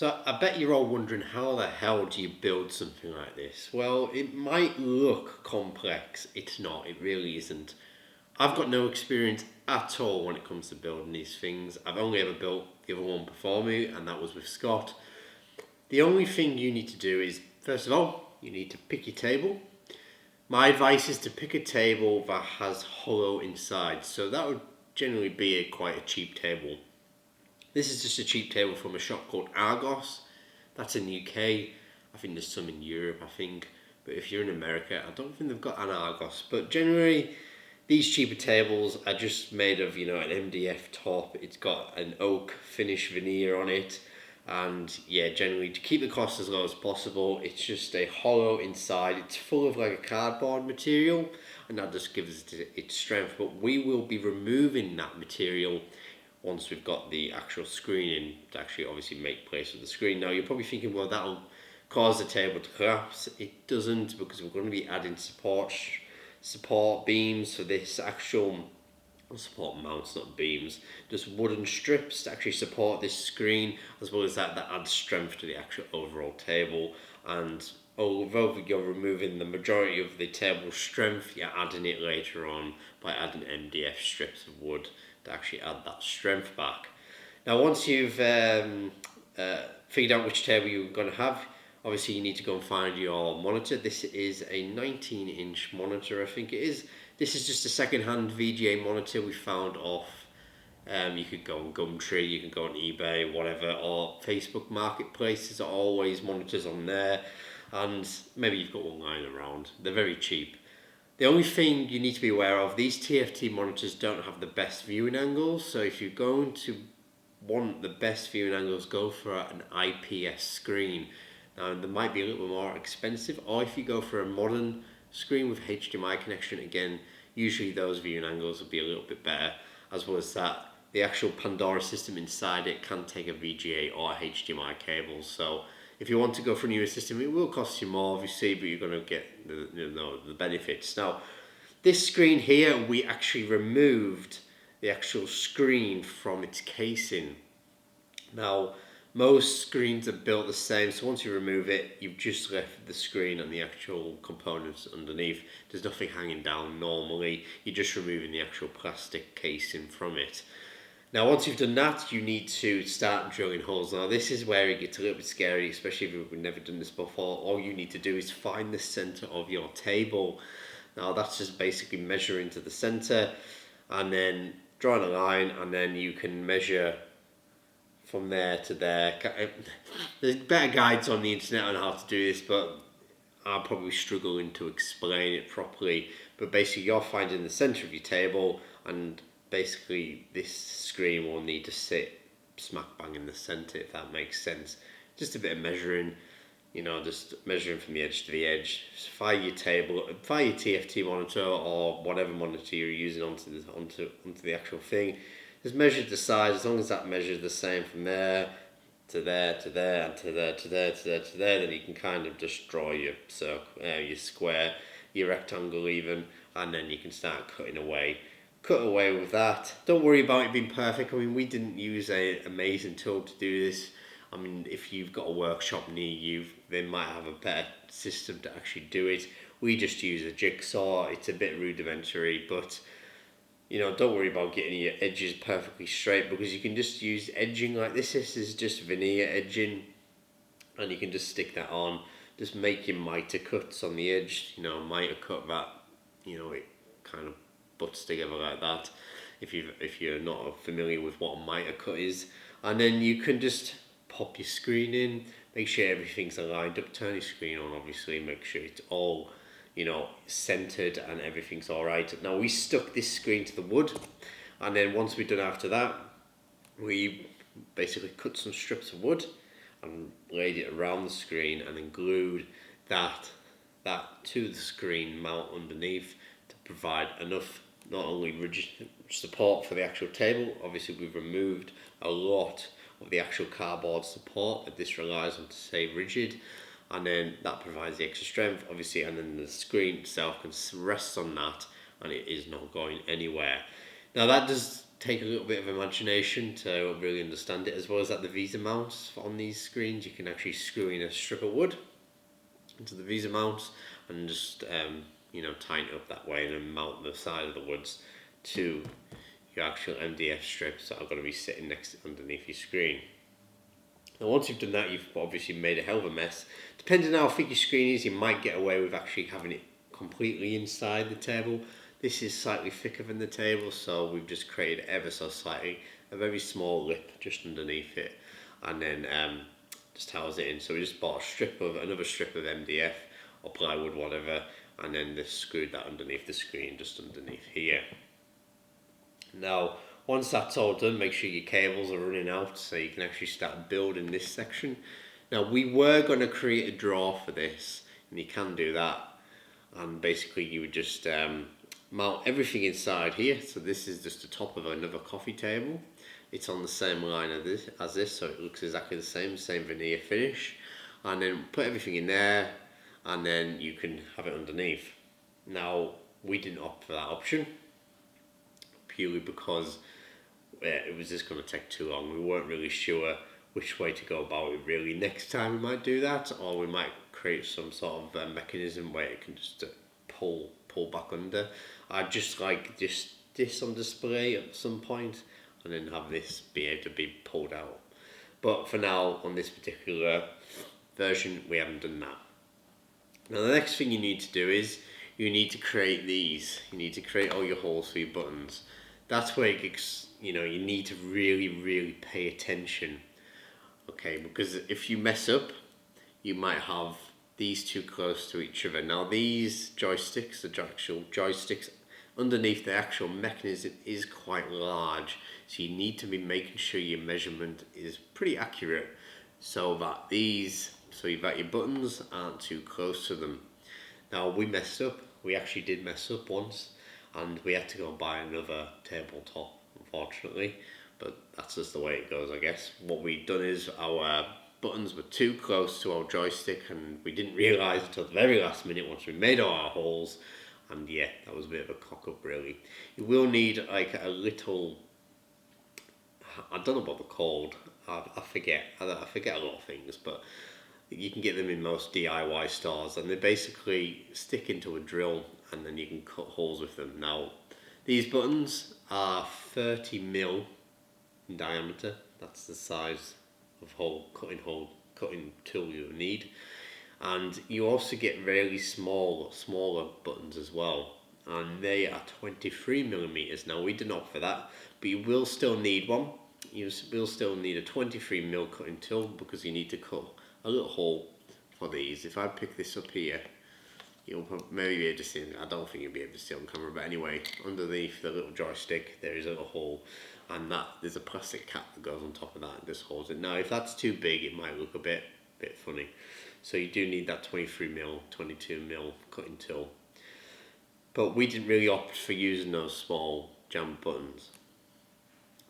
So I bet you're all wondering, how the hell do you build something like this? Well, it might look complex. It's not. It really isn't. I've got no experience at all when it comes to building these things. I've only ever built the other one before me, and that was with Scott. The only thing you need to do is, first of all, you need to pick your table. My advice is to pick a table that has hollow inside. So that would generally be quite a cheap table. This is just a cheap table from a shop called Argos. That's in the UK. I think there's some in Europe, I think. But if you're in America, I don't think they've got an Argos. But generally, these cheaper tables are just made of, an MDF top. It's got an oak finish veneer on it. And yeah, generally, to keep the cost as low as possible, it's just a hollow inside. It's full of like a cardboard material, and that just gives it its strength. But we will be removing that material once we've got the actual screen in to actually obviously make place with the screen. Now you're probably thinking, well, that'll cause the table to collapse. It doesn't, because we're going to be adding support beams for this actual support mounts, not beams, just wooden strips to actually support this screen, as well as that adds strength to the actual overall table. And although you're removing the majority of the table strength, you're adding it later on by adding MDF strips of wood to actually add that strength back. Now once you've figured out which table you're going to have, obviously you need to go and find your monitor. This is a 19-inch monitor, I think it is. This is just a second-hand VGA monitor we found off. You could go on Gumtree, you can go on eBay, whatever, or Facebook Marketplace. There's always monitors on there, and maybe you've got one lying around. They're very cheap. The only thing you need to be aware of, these TFT monitors don't have the best viewing angles, so if you're going to want the best viewing angles, go for an IPS screen. Now, they might be a little more expensive, or if you go for a modern screen with HDMI connection, again, usually those viewing angles will be a little bit better, as well as that the actual Pandora system inside it can take a VGA or a HDMI cable. So if you want to go for a newer system, it will cost you more, obviously, but you're going to get the benefits. Now, this screen here, we actually removed the actual screen from its casing. Now, most screens are built the same, so once you remove it, you've just left the screen and the actual components underneath. There's nothing hanging down normally, you're just removing the actual plastic casing from it. Now once you've done that, you need to start drilling holes. Now this is where it gets a little bit scary, especially if you've never done this before. All you need to do is find the center of your table. Now that's just basically measuring to the center and then drawing a line, and then you can measure from there to there. There's better guides on the internet on how to do this, but I'm probably struggling to explain it properly. But basically you're finding the center of your table, and basically this screen will need to sit smack bang in the center, if that makes sense. Just a bit of measuring, just measuring from the edge to the edge. Just fire your TFT monitor or whatever monitor you're using onto the actual thing. Just measure the size. As long as that measures the same from there to there to there and to there to there to there to there, then you can kind of just draw your circle, your square, your rectangle even, and then you can start cutting away. Cut away with that. Don't worry about it being perfect. I mean, we didn't use an amazing tool to do this. I mean, if you've got a workshop near you, they might have a better system to actually do it. We just use a jigsaw. It's a bit rudimentary, but don't worry about getting your edges perfectly straight, because you can just use edging like this. This is just veneer edging, and you can just stick that on. Just make your miter cuts on the edge. Miter cut that, it kind of butts together like that, if you're not familiar with what a miter cut is. And then you can just pop your screen in, make sure everything's aligned up, turn your screen on, obviously, make sure it's all centered and everything's all right. Now we stuck this screen to the wood, and then once we're done after that, we basically cut some strips of wood and laid it around the screen, and then glued that to the screen mount underneath to provide enough not only rigid support for the actual table. Obviously we've removed a lot of the actual cardboard support that this relies on to stay rigid, and then that provides the extra strength, obviously, and then the screen itself can rest on that, and it is not going anywhere. Now that does take a little bit of imagination to really understand it, as well as that the Visa mounts on these screens. You can actually screw in a strip of wood into the Visa mounts and just tighten it up that way, and then mount the side of the woods to your actual MDF strips that are going to be sitting underneath your screen. Now once you've done that, you've obviously made a hell of a mess. Depending on how thick your screen is, you might get away with actually having it completely inside the table. This is slightly thicker than the table, so we've just created ever so slightly a very small lip just underneath it, and then just house it in. So we just bought another strip of MDF or plywood, whatever, and then just screwed that underneath the screen, just underneath here. Now once that's all done, make sure your cables are running out so you can actually start building this section. Now we were going to create a drawer for this, and you can do that, and basically you would just mount everything inside here. So this is just the top of another coffee table. It's on the same line as this, so it looks exactly the same veneer finish. And then put everything in there, and then you can have it underneath. Now we didn't opt for that option, purely because it was just going to take too long. We weren't really sure which way to go about it really. Next time we might do that, or we might create some sort of mechanism where it can just pull back under. I'd just like this on display at some point, and then have this be able to be pulled out. But for now, on this particular version, we haven't done that. Now the next thing you need to do is you need to create these. You need to create all your holes for your buttons. That's where it gets, you need to really pay attention. Okay, because if you mess up, you might have these too close to each other. Now these joysticks, the actual joysticks underneath the actual mechanism is quite large, so you need to be making sure your measurement is pretty accurate, so that your buttons aren't too close to them. Now we messed up. We actually did mess up once, and we had to go and buy another tabletop, unfortunately, but that's just the way it goes, I guess. What we'd done is our buttons were too close to our joystick, and we didn't realise until the very last minute once we made all our holes, and yeah, that was a bit of a cock up really. You will need like a little, I don't know what they're called, I forget a lot of things, but you can get them in most DIY stores, and they basically stick into a drill, and then you can cut holes with them. Now these buttons are 30mm in diameter. That's the size of cutting tool you need. And you also get really smaller buttons as well, and they are 23mm. Now we didn't opt for that, but you will still need one. You will still need a 23mm cutting tool, because you need to cut a little hole for these. If I pick this up here, you'll maybe be able to see. I don't think you'll be able to see on camera, but anyway, underneath the little joystick there is a little hole, and there's a plastic cap that goes on top of that and just holds it. Now if that's too big, it might look a bit funny, so you do need that 23mm, 22mm cutting tool. But we didn't really opt for using those small jam buttons.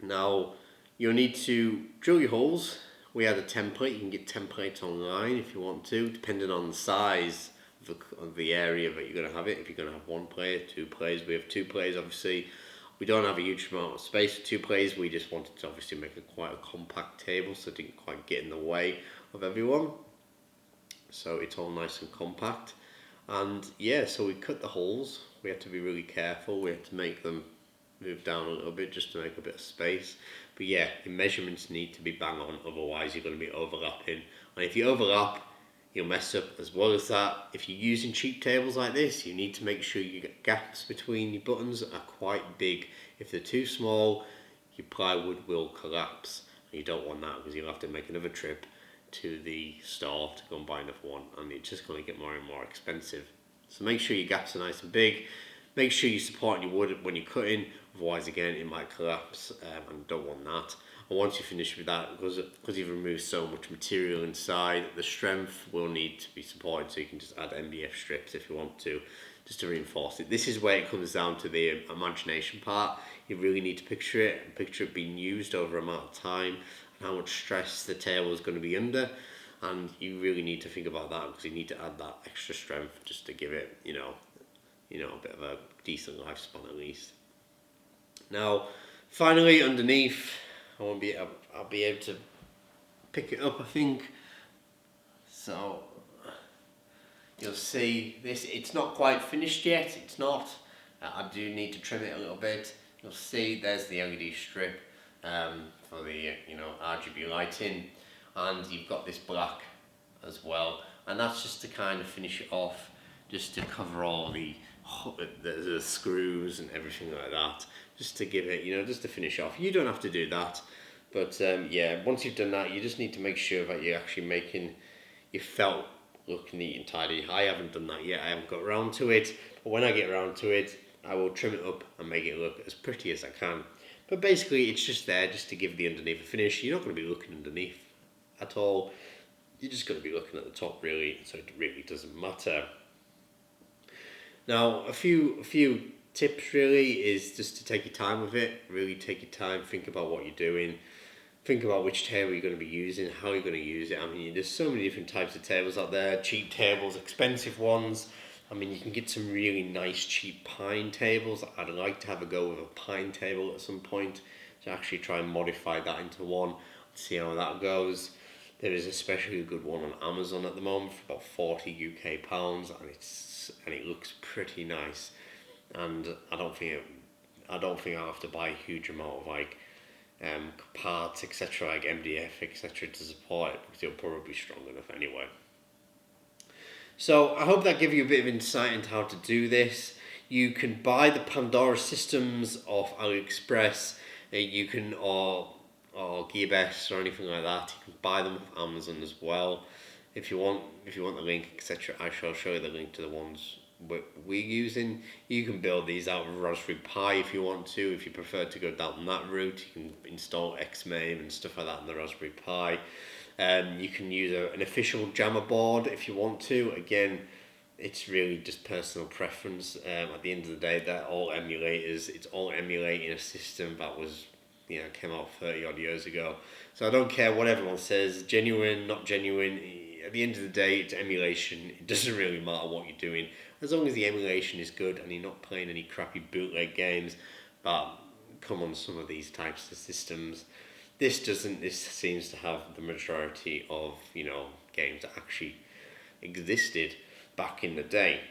Now you'll need to drill your holes. We had a template. You can get templates online if you want to, depending on the size of the area that you're going to have it. If you're going to have one player, two players, we have two players. Obviously we don't have a huge amount of space for two players. We just wanted to obviously make it quite a compact table, so it didn't quite get in the way of everyone, so it's all nice and compact. And yeah, so we cut the holes. We had to be really careful. We had to make them move down a little bit just to make a bit of space. But yeah, your measurements need to be bang on, otherwise you're going to be overlapping, and if you overlap, you'll mess up. As well as that, if you're using cheap tables like this, you need to make sure your gaps between your buttons are quite big. If they're too small, your plywood will collapse, and you don't want that, because you'll have to make another trip to the store to go and buy another one, and it's just going to get more and more expensive. So make sure your gaps are nice and big. Make sure you're supporting your wood when you're cutting, otherwise again it might collapse, and you don't want that. And once you finish with that, because you've removed so much material inside, the strength will need to be supported, so you can just add MDF strips if you want to, just to reinforce it. This is where it comes down to the imagination part. You really need to picture it, and picture it being used over a amount of time, and how much stress the table is going to be under. And you really need to think about that, because you need to add that extra strength just to give it, a bit of a decent lifespan at least. Now, Finally, underneath, I'll be able to pick it up, I think. So you'll see this. It's not quite finished yet. It's not. I do need to trim it a little bit. You'll see there's the LED strip for the RGB lighting, and you've got this black as well, and that's just to kind of finish it off, just to cover all the screws and everything like that, just to give it, just to finish off. You don't have to do that, but yeah, once you've done that, you just need to make sure that you're actually making your felt look neat and tidy. I haven't done that yet. I haven't got around to it, but when I get around to it, I will trim it up and make it look as pretty as I can. But basically, it's just there just to give the underneath a finish. You're not going to be looking underneath at all. You're just going to be looking at the top, really, so it really doesn't matter. Now, a few tips really is just to take your time with it. Really take your time, think about what you're doing. Think about which table you're going to be using, how you're going to use it. I mean, there's so many different types of tables out there. Cheap tables, expensive ones. I mean, you can get some really nice cheap pine tables. I'd like to have a go with a pine table at some point to actually try and modify that into one. See how that goes. There is especially a good one on Amazon at the moment for about 40 UK pounds, and it looks pretty nice. And I don't think I'll have to buy a huge amount of parts, etc., like MDF, etc., to support it, because it'll probably be strong enough anyway. So I hope that gives you a bit of insight into how to do this. You can buy the Pandora systems off AliExpress. You can or Gearbest or anything like that. You can buy them off Amazon as well. If you want the link, etc., I shall show you the link to the ones we're using. You can build these out of Raspberry Pi if you want to. If you prefer to go down that route, you can install Mame and stuff like that on the Raspberry Pi. You can use an official jammer board if you want to. Again, it's really just personal preference. At the end of the day, they're all emulators. It's all emulating a system that was, came out 30 odd years ago. So I don't care what everyone says, genuine, not genuine. At the end of the day, it's emulation. It doesn't really matter what you're doing, as long as the emulation is good and you're not playing any crappy bootleg games that come on some of these types of systems. This doesn't. This seems to have the majority of games that actually existed back in the day.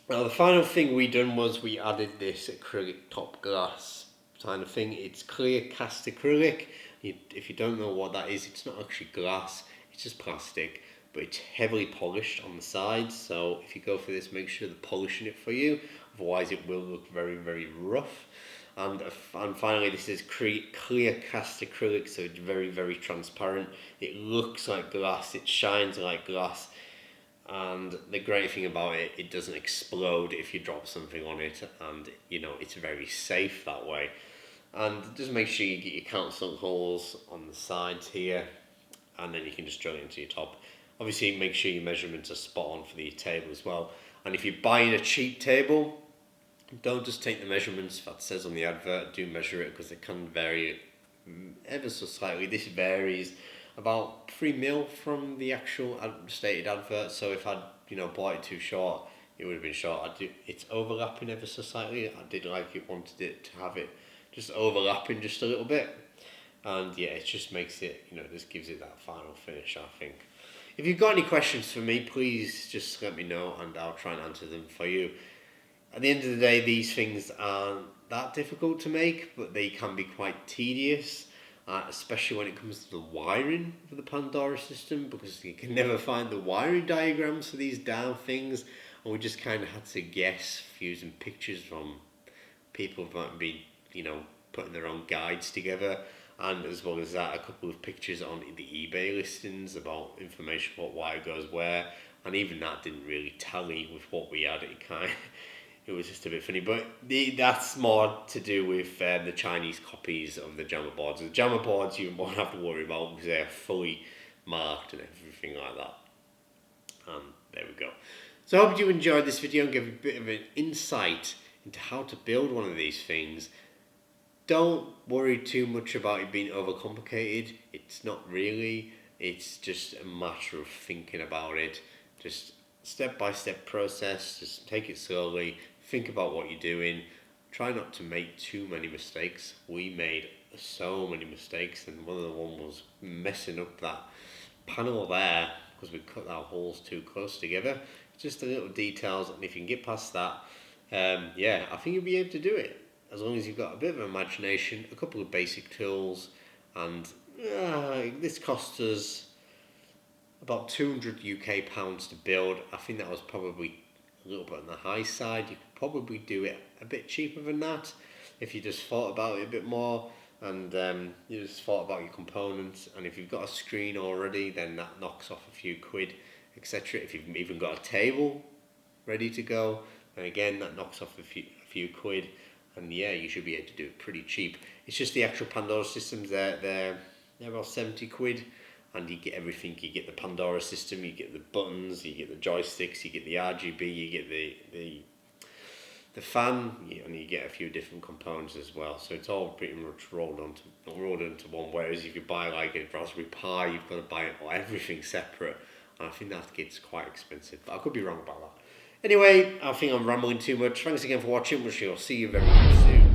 Now the final thing we done was we added this acrylic top glass kind of thing. It's clear cast acrylic. If you don't know what that is, it's not actually glass. It's just plastic, but it's heavily polished on the sides. So if you go for this, make sure they're polishing it for you. Otherwise, it will look very, very rough. And finally, this is clear cast acrylic, so it's very, very transparent. It looks like glass, it shines like glass, and the great thing about it, it doesn't explode if you drop something on it, and it's very safe that way. And just make sure you get your countersunk holes on the sides here, and then you can just drill it into your top. Obviously, make sure your measurements are spot on for the table as well. And if you're buying a cheap table, don't just take the measurements that says on the advert. Do measure it, because it can vary ever so slightly. This varies about 3 mil from the actual stated advert. So if I'd bought it too short, it would have been short. It's overlapping ever so slightly. I did wanted it to have it just overlapping just a little bit. And yeah, it just makes it, just gives it that final finish, I think. If you've got any questions for me, please just let me know and I'll try and answer them for you. At the end of the day, these things aren't that difficult to make, but they can be quite tedious, especially when it comes to the wiring for the Pandora system, because you can never find the wiring diagrams for these damn things, and we just kind of had to guess using pictures from people who might be, putting their own guides together, and as well as that, a couple of pictures on the eBay listings about information what wire goes where, and even that didn't really tally with what we had. It was just a bit funny, but that's more to do with the Chinese copies of the jammer boards. The jammer boards you won't have to worry about, because they're fully marked and everything like that. And there we go. So I hope you enjoyed this video and gave a bit of an insight into how to build one of these things. Don't worry too much about it being overcomplicated. It's not really. It's just a matter of thinking about it. Just step-by-step process. Just take it slowly. Think about what you're doing. try not to make too many mistakes. We made so many mistakes, and one of the one was messing up that panel there because we cut our holes too close together. Just the little details, and if you can get past that, yeah, I think you'll be able to do it as long as you've got a bit of imagination, a couple of basic tools, and this cost us about £200 to build. I think that was probably a little bit on the high side. You could probably do it a bit cheaper than that if you just thought about it a bit more, and you just thought about your components. And if you've got a screen already, then that knocks off a few quid, etc. If you've even got a table ready to go, then again that knocks off a few quid, and yeah, you should be able to do it pretty cheap. It's just the actual Pandora systems, they're about 70 quid, and you get everything. You get the Pandora system, you get the buttons, you get the joysticks, you get the RGB, you get the fan, and you get a few different components as well. So it's all pretty much rolled into one. Whereas if you buy like a Raspberry Pi, you've got to buy everything separate, and I think that gets quite expensive. But I could be wrong about that. Anyway, I think I'm rambling too much. Thanks again for watching. We shall see you very soon.